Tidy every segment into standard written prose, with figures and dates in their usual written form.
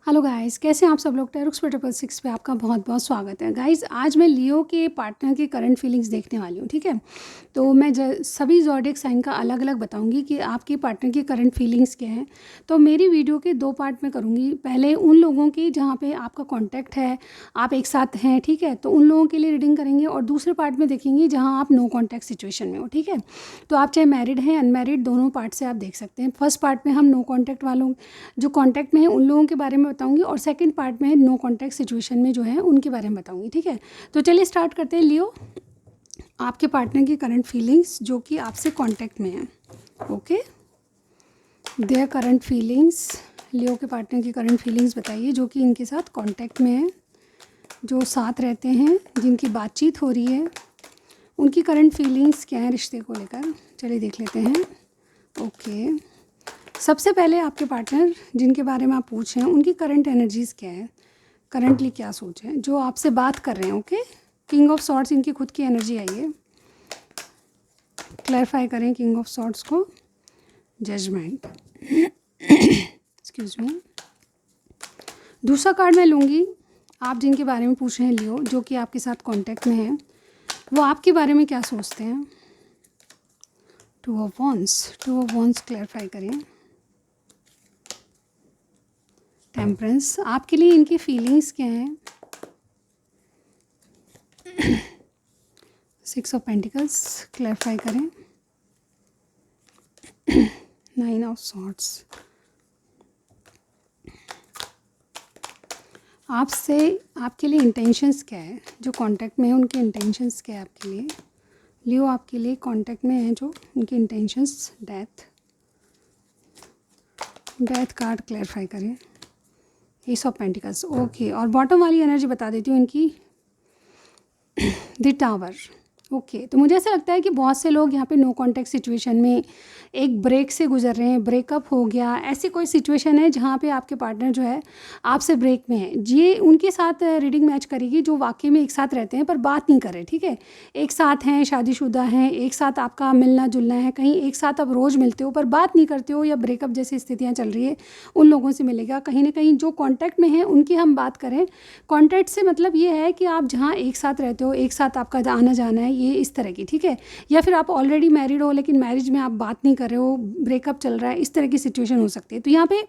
Hello guys, कैसे हैं आप सब लोग। टेरुक्स पे 666 पे आपका बहुत बहुत स्वागत है। गाइस, आज मैं लियो के पार्टनर की करंट फीलिंग्स देखने वाली हूँ, ठीक है। तो मैं सभी ज़ोडिएक साइन का अलग अलग बताऊँगी कि आपके पार्टनर की करंट फीलिंग्स क्या हैं। तो मेरी वीडियो के 2 पार्ट में करूँगी। पहले उन लोगों की जहाँ पे आपका कॉन्टैक्ट है, आप एक साथ हैं, ठीक है, तो उन लोगों के लिए रीडिंग करेंगे। और दूसरे पार्ट में देखेंगे जहाँ आप नो कॉन्टैक्ट सिचुएशन में हो, ठीक है। तो आप चाहे मैरिड हैं अनमैरिड, दोनों पार्ट से आप देख सकते हैं। फर्स्ट पार्ट में हम नो कॉन्टैक्ट वालों, जो कॉन्टैक्ट में हैं उन लोगों के बारे में बताऊंगी, और सेकंड पार्ट में नो कॉन्टैक्ट सिचुएशन में जो है उनके बारे में बताऊंगी, ठीक है। तो चलिए स्टार्ट करते हैं। लियो, आपके पार्टनर की करंट फीलिंग्स जो कि आपसे कॉन्टैक्ट में है। Okay, their current feelings. Leo के पार्टनर की करंट फीलिंग्स बताइए जो कि इनके साथ कॉन्टैक्ट में है, जो साथ रहते हैं, जिनकी बातचीत हो रही है, उनकी करंट फीलिंग्स क्या है रिश्ते को लेकर। चलिए देख लेते हैं। ओके, सबसे पहले आपके पार्टनर जिनके बारे में आप पूछ रहे हैं उनकी करंट एनर्जीज़ क्या है, करंटली क्या सोच है जो आपसे बात कर रहे हैं। ओके, किंग ऑफ सॉर्ड्स इनकी खुद की एनर्जी आई है। क्लैरिफाई करें किंग ऑफ सॉर्ड्स को। Judgement, excuse me. दूसरा कार्ड मैं लूँगी। आप जिनके बारे में पूछ रहे हैं लियो, जो कि आपके साथ कांटेक्ट में है, वो आपके बारे में क्या सोचते हैं। टू ऑफ वॉन्ड्स क्लैरिफाई करें। टेम्परेंस, आपके लिए इनकी फीलिंग्स क्या हैं। 6 ऑफ पेंटिकल्स क्लैरिफाई करें। 9 ऑफ सॉर्ड्स, आपसे आपके लिए इंटेंशंस क्या है, जो कांटेक्ट में है उनके इंटेंशंस क्या है आपके लिए। लियो आपके लिए कांटेक्ट में है जो उनके इंटेंशंस। डेथ कार्ड क्लैरिफाई करें। S of pentacles, okay. और बॉटम वाली एनर्जी बता देती हूँ इनकी, द टावर। ओके, तो मुझे ऐसा लगता है कि बहुत से लोग यहाँ पे नो कॉन्टैक्ट सिचुएशन में एक ब्रेक से गुजर रहे हैं। ब्रेकअप हो गया, ऐसी कोई सिचुएशन है जहाँ पे आपके पार्टनर जो है आपसे ब्रेक में है। ये उनके साथ रीडिंग मैच करेगी जो वाकई में एक साथ रहते हैं पर बात नहीं कर रहे, ठीक है। एक साथ हैं, शादीशुदा हैं, एक साथ आपका मिलना जुलना है, कहीं एक साथ आप रोज़ मिलते हो पर बात नहीं करते हो, या ब्रेकअप जैसी स्थितियाँ चल रही है, उन लोगों से मिलेगा। कहीं ना कहीं जो कॉन्टैक्ट में है उनकी हम बात करें, कॉन्टैक्ट से मतलब ये है कि आप जहाँ एक साथ रहते हो, एक साथ आपका आना जाना है, ये इस तरह की, ठीक है। या फिर आप ऑलरेडी मैरिड हो लेकिन मैरिज में आप बात नहीं कर रहे हो, ब्रेकअप चल रहा है, इस तरह की सिचुएशन हो सकती है। तो यहाँ पे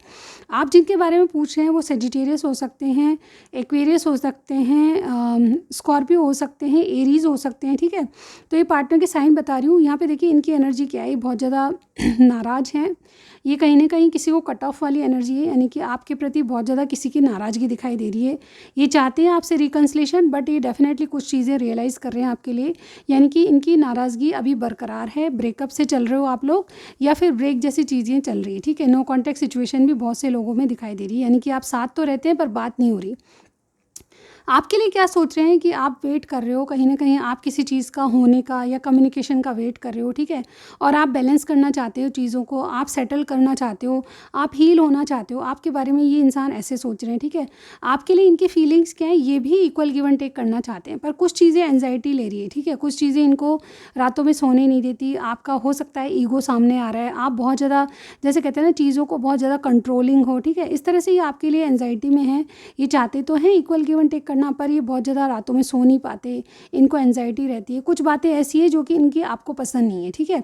आप जिनके बारे में पूछ रहे हैं वो सेजिटेरियस हो सकते हैं, एक्वेरियस हो सकते हैं, स्कॉर्पियो हो सकते हैं, एरीज हो सकते हैं, ठीक है। तो ये पार्टनर के साइन बता रही हूँ। यहाँ पे देखिए इनकी एनर्जी क्या है, ये बहुत ज़्यादा नाराज़ हैं। ये कहीं ना कहीं किसी को कट ऑफ वाली एनर्जी है, यानी कि आपके प्रति बहुत ज़्यादा किसी की नाराज़गी दिखाई दे रही है। ये चाहते हैं आपसे रिकन्सिलेशन, बट ये डेफिनेटली कुछ चीज़ें रियलाइज़ कर रहे हैं आपके लिए, यानी कि इनकी नाराज़गी अभी बरकरार है। ब्रेकअप से चल रहे हो आप लोग, या फिर ब्रेक जैसी चीज़ें चल रही है, ठीक है। नो कॉन्टैक्ट सिचुएशन भी बहुत से लोगों में दिखाई दे रही है, यानी कि आप साथ तो रहते हैं पर बात नहीं हो रही। आपके लिए क्या सोच रहे हैं कि आप वेट कर रहे हो, कहीं ना कहीं आप किसी चीज़ का होने का या कम्युनिकेशन का वेट कर रहे हो, ठीक है। और आप बैलेंस करना चाहते हो चीज़ों को, आप सेटल करना चाहते हो, आप हील होना चाहते हो। आपके बारे में ये इंसान ऐसे सोच रहे हैं, ठीक है। आपके लिए इनकी फीलिंग्स क्या है, ये भी इक्वल गिव एंड टेक करना चाहते हैं, पर कुछ चीज़ें एंजाइटी ले रही है, ठीक है। कुछ चीज़ें इनको रातों में सोने नहीं देती। आपका हो सकता है ईगो सामने आ रहा है, आप बहुत ज़्यादा, जैसे कहते हैं ना, चीज़ों को बहुत ज़्यादा कंट्रोलिंग हो, ठीक है। इस तरह से ये आपके लिए एंजाइटी में है। ये चाहते तो हैं इक्वल गिव एंड टेक करना, पर ये बहुत ज़्यादा रातों में सो नहीं पाते, इनको एंजाइटी रहती है। कुछ बातें ऐसी है जो कि इनकी आपको पसंद नहीं है, ठीक है।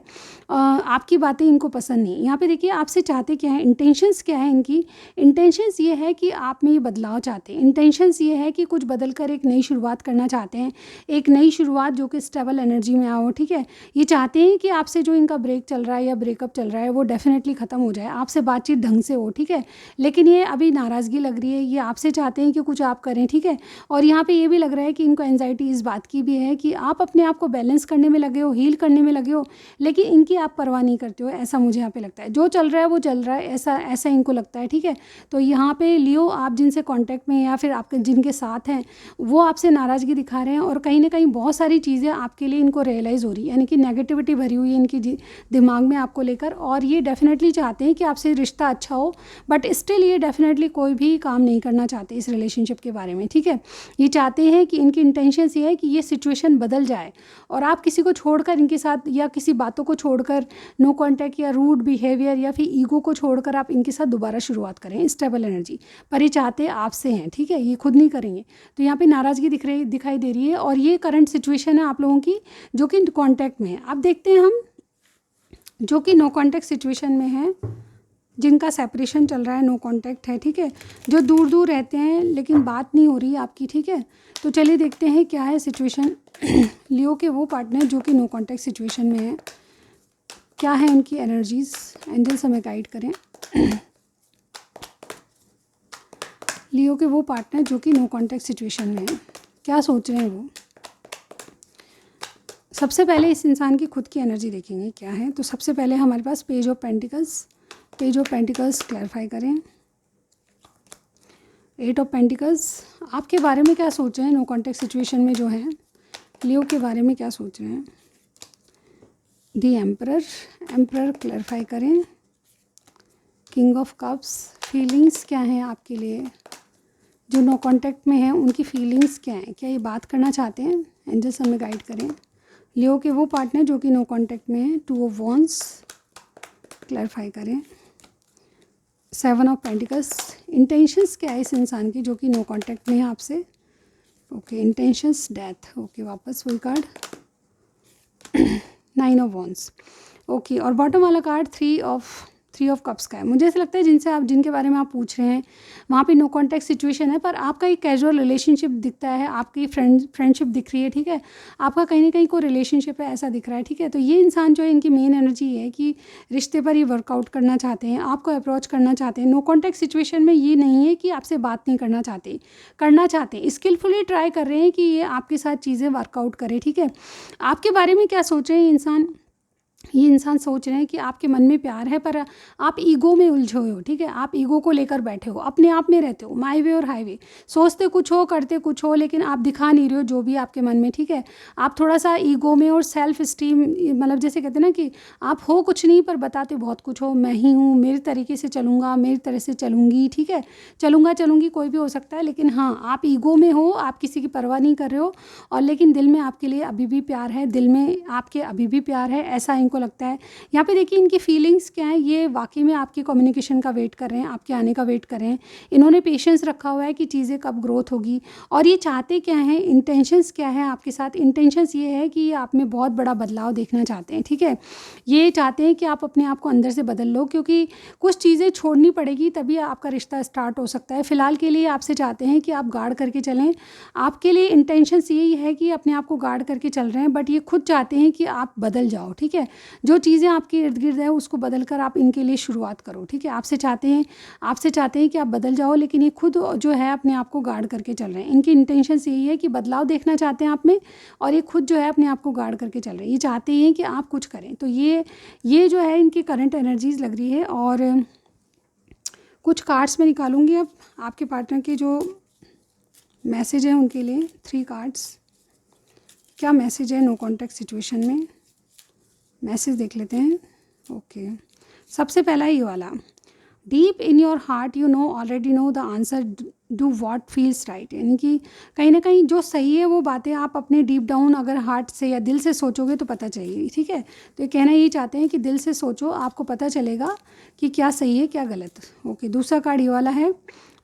आपकी बातें इनको पसंद नहीं है। यहाँ पे देखिए आपसे चाहते क्या है, इंटेंशंस क्या है इनकी। इंटेंशंस ये है कि आप में ये बदलाव चाहते हैं। इंटेंशंस ये है कि कुछ बदल कर एक नई शुरुआत करना चाहते हैं, एक नई शुरुआत जो कि स्टेबल एनर्जी में आओ, ठीक है। ये चाहते हैं कि आपसे जो इनका ब्रेक चल रहा है या ब्रेकअप चल रहा है वो डेफिनेटली ख़त्म हो जाए, आपसे बातचीत ढंग से हो, ठीक है। लेकिन ये अभी नाराज़गी लग रही है, ये आपसे चाहते हैं कि कुछ आप करें, ठीक है। और यहाँ पे ये भी लग रहा है कि इनको एंजाइटी इस बात की भी है कि आप अपने आप को बैलेंस करने में लगे हो, हील करने में लगे हो, लेकिन इनकी आप परवाह नहीं करते हो, ऐसा मुझे यहाँ पे लगता है। जो चल रहा है वो चल रहा है, ऐसा ऐसा इनको लगता है, ठीक है। तो यहाँ पे लियो, आप जिनसे कांटेक्ट में या फिर आपके जिनके साथ हैं वो आपसे नाराज़गी दिखा रहे हैं, और कहीं ना कहीं बहुत सारी चीज़ें आपके लिए इनको रियलाइज़ हो रही है, यानी कि नेगेटिविटी भरी हुई है इनकी दिमाग में आपको लेकर। और ये डेफिनेटली चाहते हैं कि आपसे रिश्ता अच्छा हो, बट स्टिल ये डेफिनेटली कोई भी काम नहीं करना चाहते इस रिलेशनशिप के बारे में, ठीक है। ये चाहते हैं कि इनकी इंटेंशंस ये है कि ये सिचुएशन बदल जाए और आप किसी को छोड़कर इनके साथ या किसी बातों को छोड़कर नो कांटेक्ट या रूड बिहेवियर या फिर ईगो को छोड़कर आप इनके साथ दोबारा शुरुआत करें, स्टेबल एनर्जी। पर ये चाहते आपसे हैं, ठीक है, ये खुद नहीं करेंगे। तो यहाँ पे नाराज़गी दिखाई दे रही है और ये करंट सिचुएशन है आप लोगों की जो कि कॉन्टैक्ट में है। अब देखते हैं हम जो कि नो कॉन्टैक्ट सिचुएशन में है, जिनका सेपरेशन चल रहा है, नो कांटेक्ट है, ठीक है, जो दूर दूर रहते हैं लेकिन बात नहीं हो रही है आपकी, ठीक है। तो चलिए देखते हैं क्या है सिचुएशन लियो के वो पार्टनर जो कि नो कांटेक्ट सिचुएशन में है, क्या है उनकी एनर्जीज, एंजल्स हमें गाइड करें। लियो के वो पार्टनर जो कि नो कांटेक्ट सिचुएशन में है, क्या सोच रहे हैं वो। सबसे पहले इस इंसान की खुद की एनर्जी देखेंगे क्या है। तो सबसे पहले हमारे पास पेज ऑफ पेंटिकल्स क्लैरिफाई करें। 8 ऑफ पेंटिकल्स, आपके बारे में क्या सोच रहे हैं नो कांटेक्ट सिचुएशन में जो है, लियो के बारे में क्या सोच रहे हैं। दी एम्परर क्लैरिफाई करें। किंग ऑफ कप्स, फीलिंग्स क्या हैं आपके लिए, जो नो कांटेक्ट में हैं उनकी फीलिंग्स क्या हैं, क्या ये बात करना चाहते हैं, एंजल्स हमें गाइड करें। लियो के वो पार्टनर जो कि नो कांटेक्ट में है, 2 ऑफ वॉन्ड्स क्लैरिफाई करें। 7 ऑफ पेंटिकल्स, इंटेंशंस क्या है इस इंसान की जो कि नो कांटेक्ट में है आपसे। ओके, इंटेंशंस डेथ, ओके, वापस वही कार्ड 9 ऑफ वॉन्ड्स। ओके, और बॉटम वाला कार्ड 3 ऑफ कप्स का है। मुझे ऐसा लगता है जिनके बारे में आप पूछ रहे हैं वहाँ पे नो कांटेक्ट सिचुएशन है, पर आपका एक कैजुअल रिलेशनशिप दिखता है, आपकी फ्रेंडशिप दिख रही है, ठीक है, आपका कहीं ना कहीं कोई रिलेशनशिप है ऐसा दिख रहा है, ठीक है। तो ये इंसान जो है, इनकी मेन एनर्जी है कि रिश्ते पर ये वर्कआउट करना चाहते हैं, आपको अप्रोच करना चाहते हैं। नो कांटेक्ट सिचुएशन में ये नहीं है कि आपसे बात नहीं करना चाहते, स्किलफुली ट्राई कर रहे हैं कि ये आपके साथ चीज़ें वर्कआउट करें, ठीक है। आपके बारे में क्या सोच रहे हैं ये इंसान सोच रहे हैं कि आपके मन में प्यार है पर आप ईगो में उलझे हुए हो, ठीक है, आप ईगो को लेकर बैठे हो, अपने आप में रहते हो, माई वे और हाईवे, सोचते कुछ हो करते कुछ हो, लेकिन आप दिखा नहीं रहे हो जो भी आपके मन में, ठीक है। आप थोड़ा सा ईगो में और सेल्फ स्टीम, मतलब जैसे कहते हैं ना कि आप हो कुछ नहीं पर बताते बहुत कुछ हो, मैं ही हूँ, मेरे तरीके से चलूँगा, मेरी तरह से चलूँगी, ठीक है, चलूँगी कोई भी हो सकता है, लेकिन हाँ आप ईगो में हो, आप किसी की परवाह नहीं कर रहे हो, और लेकिन दिल में आपके लिए अभी भी प्यार है, दिल में आपके अभी भी प्यार है, ऐसा इनको लगता है। यहाँ पे देखिए इनकी फीलिंग्स क्या है, ये वाकई में आपकी कम्युनिकेशन का वेट कर रहे हैं, आपके आने का वेट कर रहे हैं। इन्होंने पेशेंस रखा हुआ है कि चीज़ें कब ग्रोथ होगी, और ये चाहते क्या हैं, इंटेंशंस क्या है आपके साथ। इंटेंशंस ये है कि आप में बहुत बड़ा बदलाव देखना चाहते हैं, ठीक है, ये चाहते हैं कि आप अपने आप को अंदर से बदल लो, क्योंकि कुछ चीज़ें छोड़नी पड़ेगी तभी आपका रिश्ता स्टार्ट हो सकता है। फ़िलहाल के लिए आपसे चाहते हैं कि आप गार्ड करके चलें, आपके लिए इंटेंशंस यही है कि अपने आप को गार्ड करके चल रहे हैं, बट ये खुद चाहते हैं कि आप बदल जाओ, ठीक है, जो चीज़ें आपके इर्द गिर्द है उसको बदल कर आप इनके लिए शुरुआत करो, ठीक है। आपसे चाहते हैं कि आप बदल जाओ, लेकिन ये खुद जो है अपने आप को गार्ड करके चल रहे हैं। इनकी इंटेंशंस यही है कि बदलाव देखना चाहते हैं आप में, और ये खुद जो है अपने आप को गार्ड करके चल रहे हैं, ये चाहते हैं कि आप कुछ करें। तो ये जो है इनकी करंट एनर्जीज लग रही है। और कुछ कार्ड्स मैं निकालूंगी अब आपके पार्टनर के जो मैसेज है उनके लिए। 3 कार्ड्स, क्या मैसेज है नो कॉन्टैक्ट सिचुएशन में, मैसेज देख लेते हैं। ओके, सबसे पहला ये वाला, deep in your heart you know already know the answer, do what feels right, यानी कि कहीं ना कहीं जो सही है वो बातें आप अपने डीप डाउन अगर हार्ट से या दिल से सोचोगे तो पता चलेगी, ठीक है। तो ये कहना यही चाहते हैं कि दिल से सोचो, आपको पता चलेगा कि क्या सही है क्या गलत। ओके, दूसरा कार्ड ये वाला है,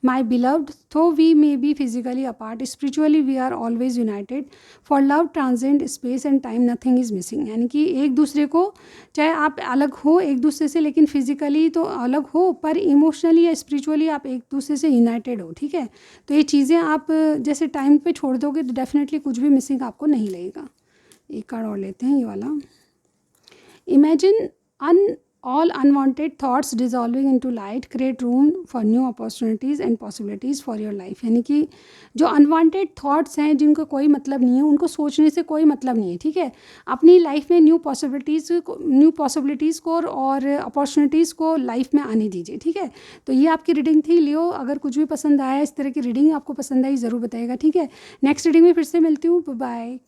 my beloved, though we may be physically apart spiritually we are always united, for love transcend space and time, nothing is missing, यानी कि एक दूसरे को, चाहे आप अलग हो एक दूसरे से, लेकिन फिजिकली तो अलग हो पर इमोशनली या स्पिरिचुअली आप एक दूसरे से यूनाइटेड हो, ठीक है। तो ये चीज़ें आप जैसे टाइम पे छोड़ दोगे तो डेफिनेटली कुछ भी मिसिंग आपको नहीं लगेगा। एक कार्ड और लेते हैं, ये वाला, imagine all unwanted thoughts dissolving into light, create room for new opportunities and possibilities for your life, यानी कि जो अनवांटेड थॉट्स हैं जिनको कोई मतलब नहीं है, उनको सोचने से कोई मतलब नहीं है, ठीक है। अपनी लाइफ में न्यू पॉसिबिलिटीज़ को और अपॉर्चुनिटीज़ को लाइफ में आने दीजिए, ठीक है। तो ये आपकी रीडिंग थी लियो। अगर कुछ भी पसंद आया, इस तरह की रीडिंग आपको पसंद आई ज़रूर बताइएगा, ठीक है। नेक्स्ट रीडिंग में फिर से मिलती हूँ, बाय।